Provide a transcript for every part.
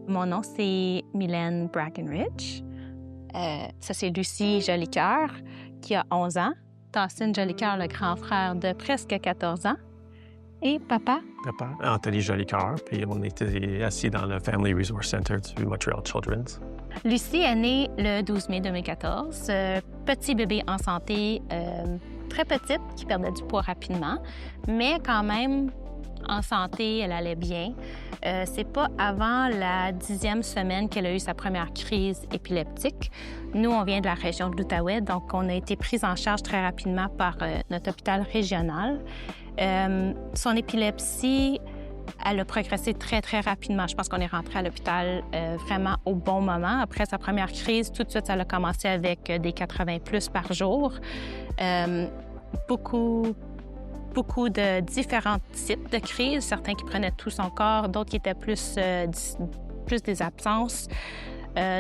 Mon nom, c'est Mylène Brackenridge. Ça, c'est Lucie Jolicoeur, qui a 11 ans. Dawson Jolicoeur, le grand frère de presque 14 ans. Et papa? Papa, Anthony Jolicoeur, puis on était assis dans le Family Resource Center du Montreal Children's. Lucie est née le 12 mai 2014. Petit bébé en santé, très petite, qui perdait du poids rapidement, mais quand même en santé, elle allait bien. C'est pas avant la 10e semaine qu'elle a eu sa première crise épileptique. Nous, on vient de la région de l'Outaouais, donc on a été pris en charge très rapidement par notre hôpital régional. Son épilepsie, elle a progressé très, très rapidement. Je pense qu'on est rentré à l'hôpital vraiment au bon moment. Après sa première crise, tout de suite, elle a commencé avec des 80 plus par jour. Beaucoup de différents types de crises, certains qui prenaient tout son corps, d'autres qui étaient plus des absences.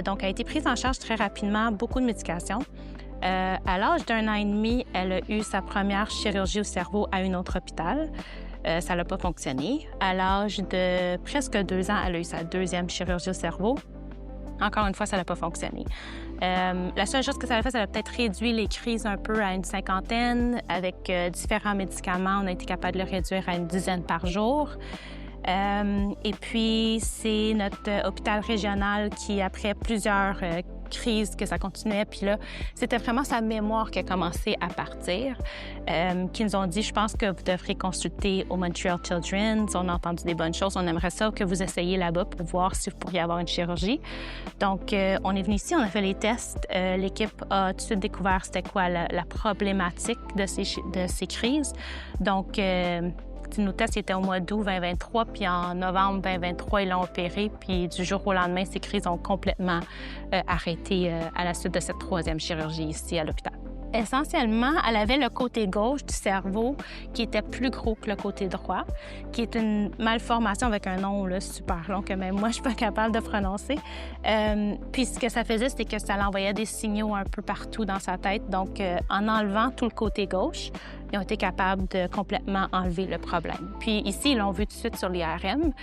Donc, elle a été prise en charge très rapidement, beaucoup de médication. À l'âge d'1 an et demi, elle a eu sa première chirurgie au cerveau à un autre hôpital. Ça n'a pas fonctionné. À l'âge de presque 2 ans, elle a eu sa deuxième chirurgie au cerveau. Encore une fois, ça n'a pas fonctionné. La seule chose que ça a fait, ça a peut-être réduit les crises un peu à une 50aine. Avec différents médicaments, on a été capable de le réduire à une 10aine par jour. Et puis, c'est notre hôpital régional qui, après plusieurs crises que ça continuait, puis là, c'était vraiment sa mémoire qui a commencé à partir, qui nous ont dit, je pense que vous devrez consulter au Montreal Children's. On a entendu des bonnes choses. On aimerait ça que vous essayiez là-bas pour voir si vous pourriez avoir une chirurgie. Donc, on est venu ici, on a fait les tests. L'équipe a tout de suite découvert c'était quoi la problématique de ces crises. Donc, nos tests étaient au mois d'août 2023, puis en novembre 2023, ils l'ont opéré, puis du jour au lendemain, ces crises ont complètement arrêté à la suite de cette 3e chirurgie ici à l'hôpital. Essentiellement, elle avait le côté gauche du cerveau qui était plus gros que le côté droit, qui est une malformation avec un nom là, super long que même moi, je suis pas capable de prononcer. Puis ce que ça faisait, c'était que ça l'envoyait des signaux un peu partout dans sa tête. Donc, en enlevant tout le côté gauche, ils ont été capables de complètement enlever le problème. Puis ici, ils l'ont vu tout de suite sur l'IRM.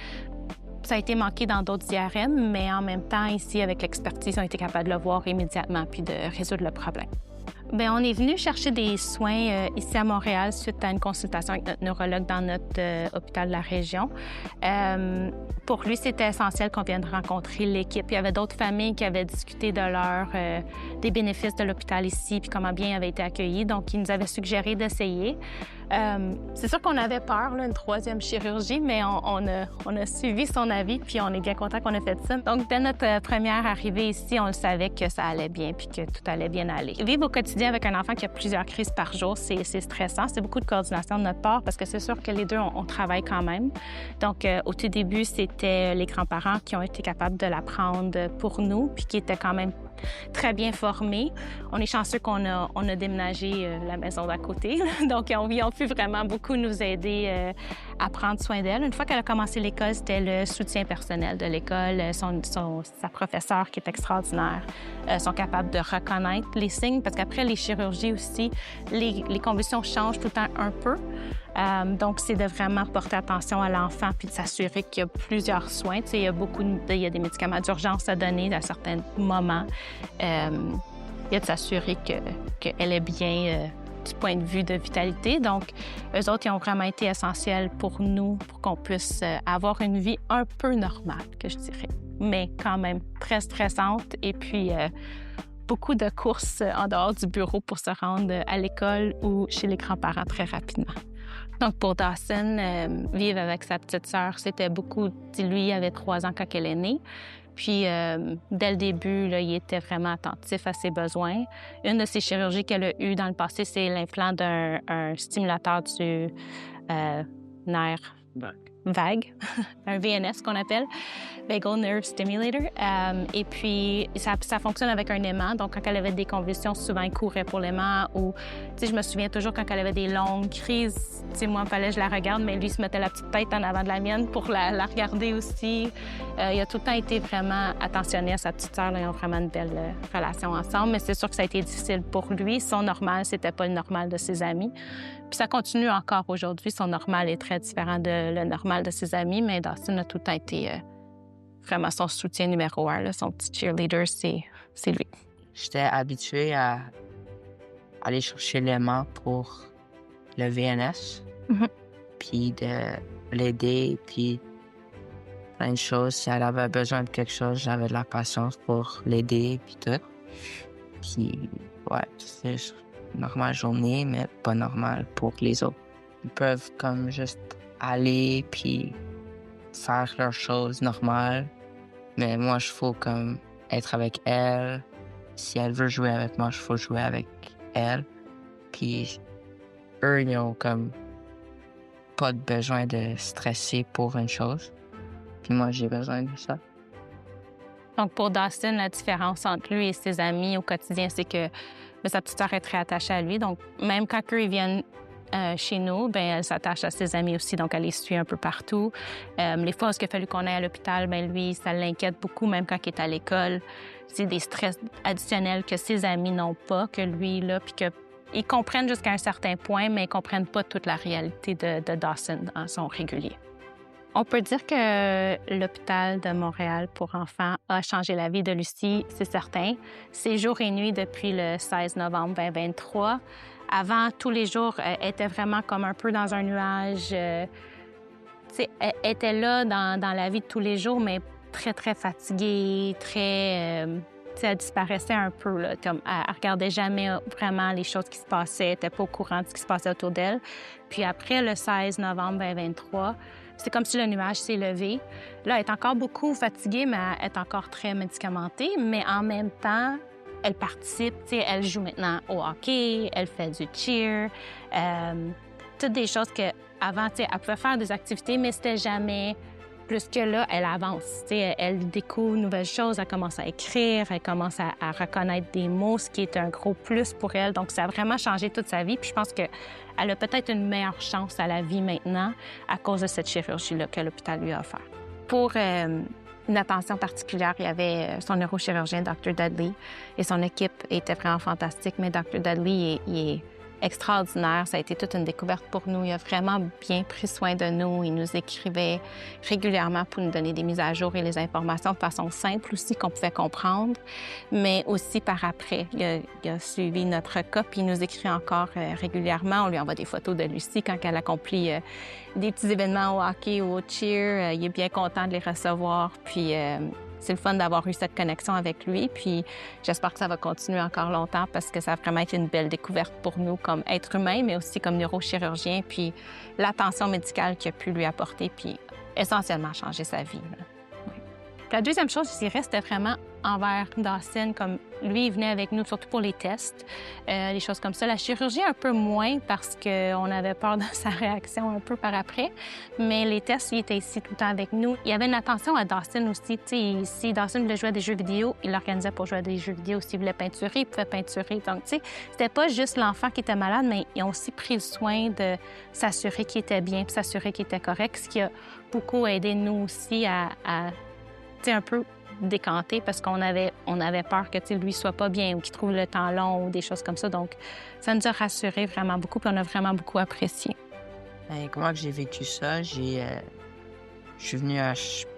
Ça a été manqué dans d'autres IRM, mais en même temps, ici, avec l'expertise, ils ont été capables de le voir immédiatement puis de résoudre le problème. Bien, on est venu chercher des soins ici à Montréal suite à une consultation avec notre neurologue dans notre hôpital de la région. Pour lui, c'était essentiel qu'on vienne rencontrer l'équipe. Il y avait d'autres familles qui avaient discuté des bénéfices de l'hôpital ici puis comment bien il avait été accueilli. Donc, il nous avait suggéré d'essayer. C'est sûr qu'on avait peur, là, une 3e chirurgie, mais on a suivi son avis puis on est bien content qu'on ait fait ça. Donc, dès notre première arrivée ici, on le savait que ça allait bien puis que tout allait bien aller. Vivre au quotidien avec un enfant qui a plusieurs crises par jour, c'est stressant. C'est beaucoup de coordination de notre part parce que c'est sûr que les deux, on travaille quand même. Donc, au tout début, c'était les grands-parents qui ont été capables de l'apprendre pour nous puis qui étaient quand même très bien formés. On est chanceux qu'on a déménagé la maison d'à côté. Donc, ils ont pu vraiment beaucoup nous aider à prendre soin d'elle. Une fois qu'elle a commencé l'école, c'était le soutien personnel de l'école. Sa professeure, qui est extraordinaire, sont capables de reconnaître les signes parce qu'après les chirurgies aussi, les convulsions changent tout le temps un peu. Donc, c'est de vraiment porter attention à l'enfant puis de s'assurer qu'il y a plusieurs soins. Tu sais, il y a des médicaments d'urgence à donner à certains moments. Il y a de s'assurer qu'elle est bien du point de vue de vitalité. Donc, eux autres, ils ont vraiment été essentiels pour nous, pour qu'on puisse avoir une vie un peu normale, que je dirais, mais quand même très stressante. Et puis, beaucoup de courses en dehors du bureau pour se rendre à l'école ou chez les grands-parents très rapidement. Donc, pour Dawson, vivre avec sa petite sœur, c'était beaucoup. Lui, il avait 3 ans quand elle est née. Puis, dès le début, là, il était vraiment attentif à ses besoins. Une de ses chirurgies qu'elle a eues dans le passé, c'est l'implant d'un stimulateur du nerf vague, un VNS qu'on appelle, Vagal Nerve Stimulator. Et puis, ça fonctionne avec un aimant. Donc, quand elle avait des convulsions, souvent, elle courait pour l'aimant. Ou, tu sais, je me souviens toujours quand elle avait des longues crises, tu sais, moi, il fallait que je la regarde, mais lui, il se mettait la petite tête en avant de la mienne pour la regarder aussi. Il a tout le temps été vraiment attentionné à sa petite sœur. Là, ils ont vraiment une belle relation ensemble. Mais c'est sûr que ça a été difficile pour lui. Son normal, c'était pas le normal de ses amis. Puis ça continue encore aujourd'hui. Son normal est très différent de le normal de ses amis, mais Dawson a tout le temps été vraiment son soutien numéro 1, là, son petit cheerleader, c'est lui. J'étais habitué à aller chercher l'aimant pour le VNS, puis de l'aider, puis plein de choses. Si elle avait besoin de quelque chose, j'avais de la patience pour l'aider, puis tout. Puis, ouais, c'est une normale journée, mais pas normale pour les autres. Ils peuvent comme juste aller, puis faire leurs choses normales. Mais moi, je faut comme être avec elle. Si elle veut jouer avec moi, il faut jouer avec elle. Puis eux, ils ont comme pas de besoin de stresser pour une chose. Puis moi, j'ai besoin de ça. Donc, pour Dawson, la différence entre lui et ses amis au quotidien, c'est que sa petite sœur est très attachée à lui. Donc, même quand eux, ils viennent chez nous, elle s'attache à ses amis aussi. Donc, elle les suit un peu partout. Les fois où il a fallu qu'on aille à l'hôpital, lui, ça l'inquiète beaucoup, même quand il est à l'école. C'est des stress additionnels que ses amis n'ont pas, que lui, là, puis qu'ils comprennent jusqu'à un certain point, mais ils ne comprennent pas toute la réalité de Dawson dans son régulier. On peut dire que l'hôpital de Montréal pour enfants a changé la vie de Lucie, c'est certain. C'est jour et nuit depuis le 16 novembre 2023. Avant, tous les jours, elle était vraiment comme un peu dans un nuage. Elle était là dans la vie de tous les jours, mais très, très fatiguée, très... elle disparaissait un peu, là, comme elle regardait jamais vraiment les choses qui se passaient, elle n'était pas au courant de ce qui se passait autour d'elle. Puis après le 16 novembre 2023, c'est comme si le nuage s'est levé. Là, elle est encore beaucoup fatiguée, mais elle est encore très médicamentée, mais en même temps, elle participe, elle joue maintenant au hockey, elle fait du cheer, toutes des choses qu'avant, elle pouvait faire des activités, mais c'était jamais... Plus que là, elle avance. Elle découvre de nouvelles choses, elle commence à écrire, elle commence à reconnaître des mots, ce qui est un gros plus pour elle. Donc, ça a vraiment changé toute sa vie. Puis je pense qu'elle a peut-être une meilleure chance à la vie maintenant à cause de cette chirurgie-là que l'hôpital lui a offert. Pour une attention particulière, il y avait son neurochirurgien, Dr. Dudley, et son équipe était vraiment fantastique. Mais Dr. Dudley, il est extraordinaire. Ça a été toute une découverte pour nous. Il a vraiment bien pris soin de nous. Il nous écrivait régulièrement pour nous donner des mises à jour et les informations de façon simple aussi qu'on pouvait comprendre, mais aussi par après. Il a suivi notre cas, puis il nous écrit encore régulièrement. On lui envoie des photos de Lucie quand elle accomplit des petits événements au hockey ou au cheer. Il est bien content de les recevoir, puis c'est le fun d'avoir eu cette connexion avec lui, puis j'espère que ça va continuer encore longtemps parce que ça a vraiment été une belle découverte pour nous comme être humain, mais aussi comme neurochirurgien, puis l'attention médicale qu'il a pu lui apporter, puis essentiellement changer sa vie. Là. Oui. La deuxième chose, je dirais, c'était vraiment envers Dawson, comme lui, il venait avec nous, surtout pour les tests, des choses comme ça. La chirurgie, un peu moins, parce qu'on avait peur de sa réaction un peu par après. Mais les tests, il était ici tout le temps avec nous. Il y avait une attention à Dawson aussi. Si Dawson voulait jouer à des jeux vidéo, il l'organisait pour jouer à des jeux vidéo. S'il voulait peinturer, il pouvait peinturer. Donc, c'était pas juste l'enfant qui était malade, mais ils ont aussi pris le soin de s'assurer qu'il était bien, puis s'assurer qu'il était correct, ce qui a beaucoup aidé nous aussi à un peu décanté parce qu'on avait peur que lui soit pas bien ou qu'il trouve le temps long ou des choses comme ça. Donc, ça nous a rassurés vraiment beaucoup puis on a vraiment beaucoup apprécié. Comment j'ai vécu ça? Je suis venu à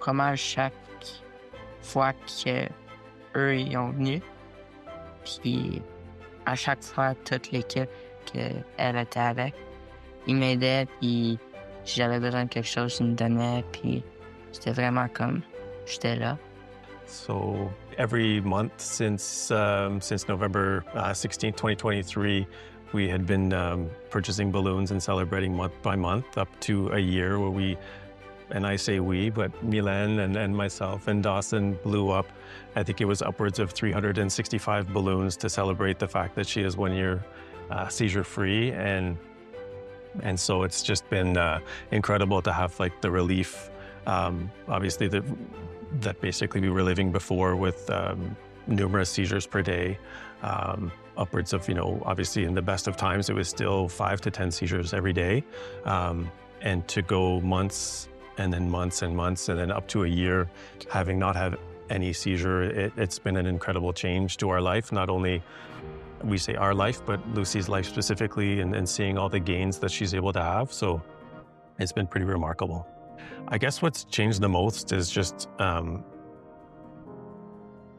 pas mal chaque fois qu'eux ils ont venu. Puis à chaque fois, toute l'équipe qu'elle était avec, ils m'aidaient. Puis si j'avais besoin de quelque chose, ils me donnaient. Puis c'était vraiment comme j'étais là. So every month since November 16, 2023, we had been purchasing balloons and celebrating month by month up to a year where we, and I say we, but Milan and myself and Dawson blew up. I think it was upwards of 365 balloons to celebrate the fact that she is 1 year seizure-free. And so it's just been incredible to have like the relief, obviously that basically we were living before with numerous seizures per day, upwards of, obviously in the best of times, it was still 5 to 10 seizures every day. And to go months and then months and months and then up to a year, having not had any seizure, it's been an incredible change to our life. Not only we say our life, but Lucy's life specifically, and seeing all the gains that she's able to have. So it's been pretty remarkable. I guess what's changed the most is just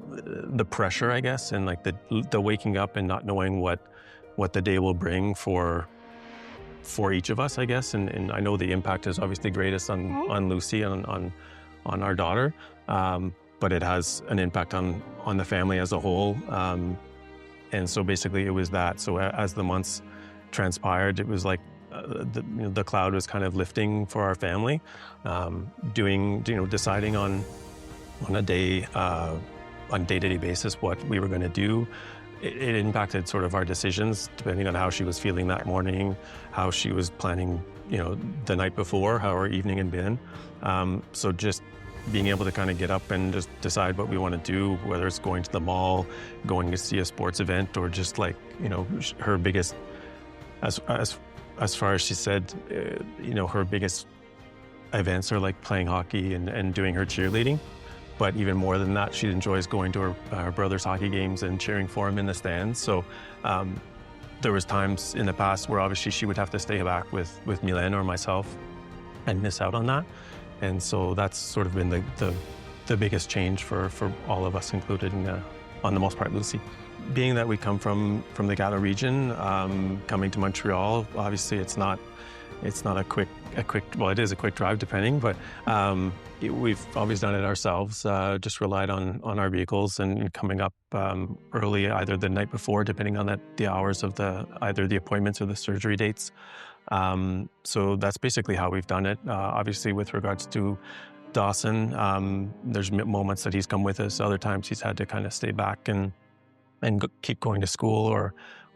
the pressure, I guess, and like the waking up and not knowing what the day will bring for each of us, I guess. And I know the impact is obviously greatest on Lucy and on our daughter, but it has an impact on the family as a whole. And so basically it was that. So as the months transpired, it was like the cloud was kind of lifting for our family, deciding on a day-to-day basis what we were going to do. It impacted sort of our decisions depending on how she was feeling that morning, how she was planning, the night before, how her evening had been. So just being able to kind of get up and just decide what we want to do, whether it's going to the mall, going to see a sports event, or just like, her biggest, as far as she said, her biggest events are like playing hockey and doing her cheerleading. But even more than that, she enjoys going to her brother's hockey games and cheering for him in the stands. So there was times in the past where obviously she would have to stay back with Mylène or myself and miss out on that. And so that's sort of been the biggest change for all of us, including, on the most part, Lucy. Being that we come from the Gala region, coming to Montreal, obviously it's not a quick, well, it is a quick drive depending, but we've always done it ourselves, just relied on our vehicles and coming up early, either the night before, depending on the hours of either the appointments or the surgery dates. So that's basically how we've done it. Obviously, with regards to Dawson, there's moments that he's come with us. Other times he's had to kind of stay back and keep going to school or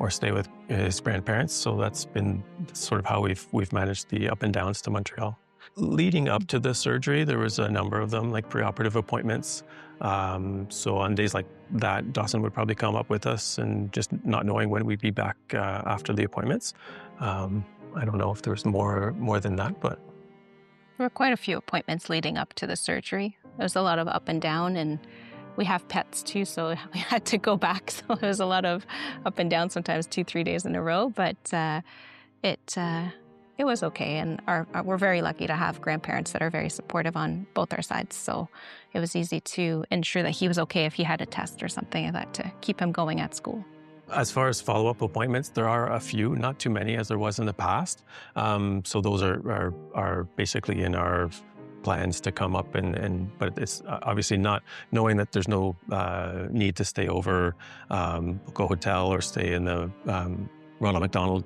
stay with his grandparents. So that's been sort of how we've managed the up and downs to Montreal. Leading up to the surgery, there was a number of them, like preoperative appointments. So on days like that, Dawson would probably come up with us, and just not knowing when we'd be back after the appointments. I don't know if there's more than that, but There were quite a few appointments leading up to the surgery. There was a lot of up and down, and we have pets too, so we had to go back. So there was a lot of up and down, sometimes 2-3 days in a row, but it was okay. And we're very lucky to have grandparents that are very supportive on both our sides. So it was easy to ensure that he was okay if he had a test or something like that to keep him going at school. As far as follow-up appointments, there are a few, not too many as there was in the past. So those are basically in our plans to come up, but it's obviously not knowing that there's no need to stay over, book a hotel or stay in the Ronald McDonald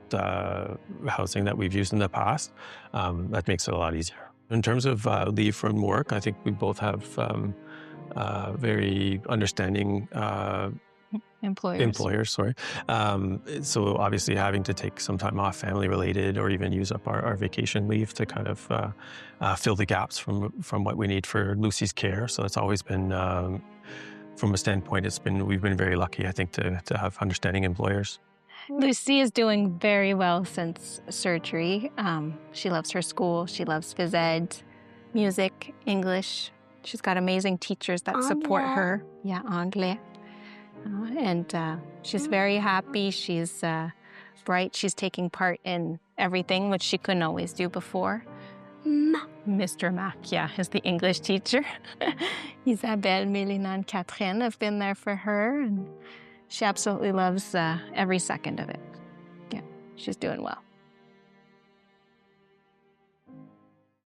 housing that we've used in the past. That makes it a lot easier. In terms of leave from work, I think we both have very understanding employers, sorry. So obviously having to take some time off family related, or even use up our vacation leave to kind of fill the gaps from what we need for Lucy's care. So it's always been, from a standpoint, we've been very lucky, I think, to have understanding employers. Lucy is doing very well since surgery. She loves her school. She loves phys ed, music, English. She's got amazing teachers that support her. Yeah, Anglais. And she's very happy. She's bright. She's taking part in everything, which she couldn't always do before. Mr. Mac, yeah, is the English teacher. Isabelle, Mélina, and Catherine have been there for her, and she absolutely loves every second of it. Yeah, she's doing well.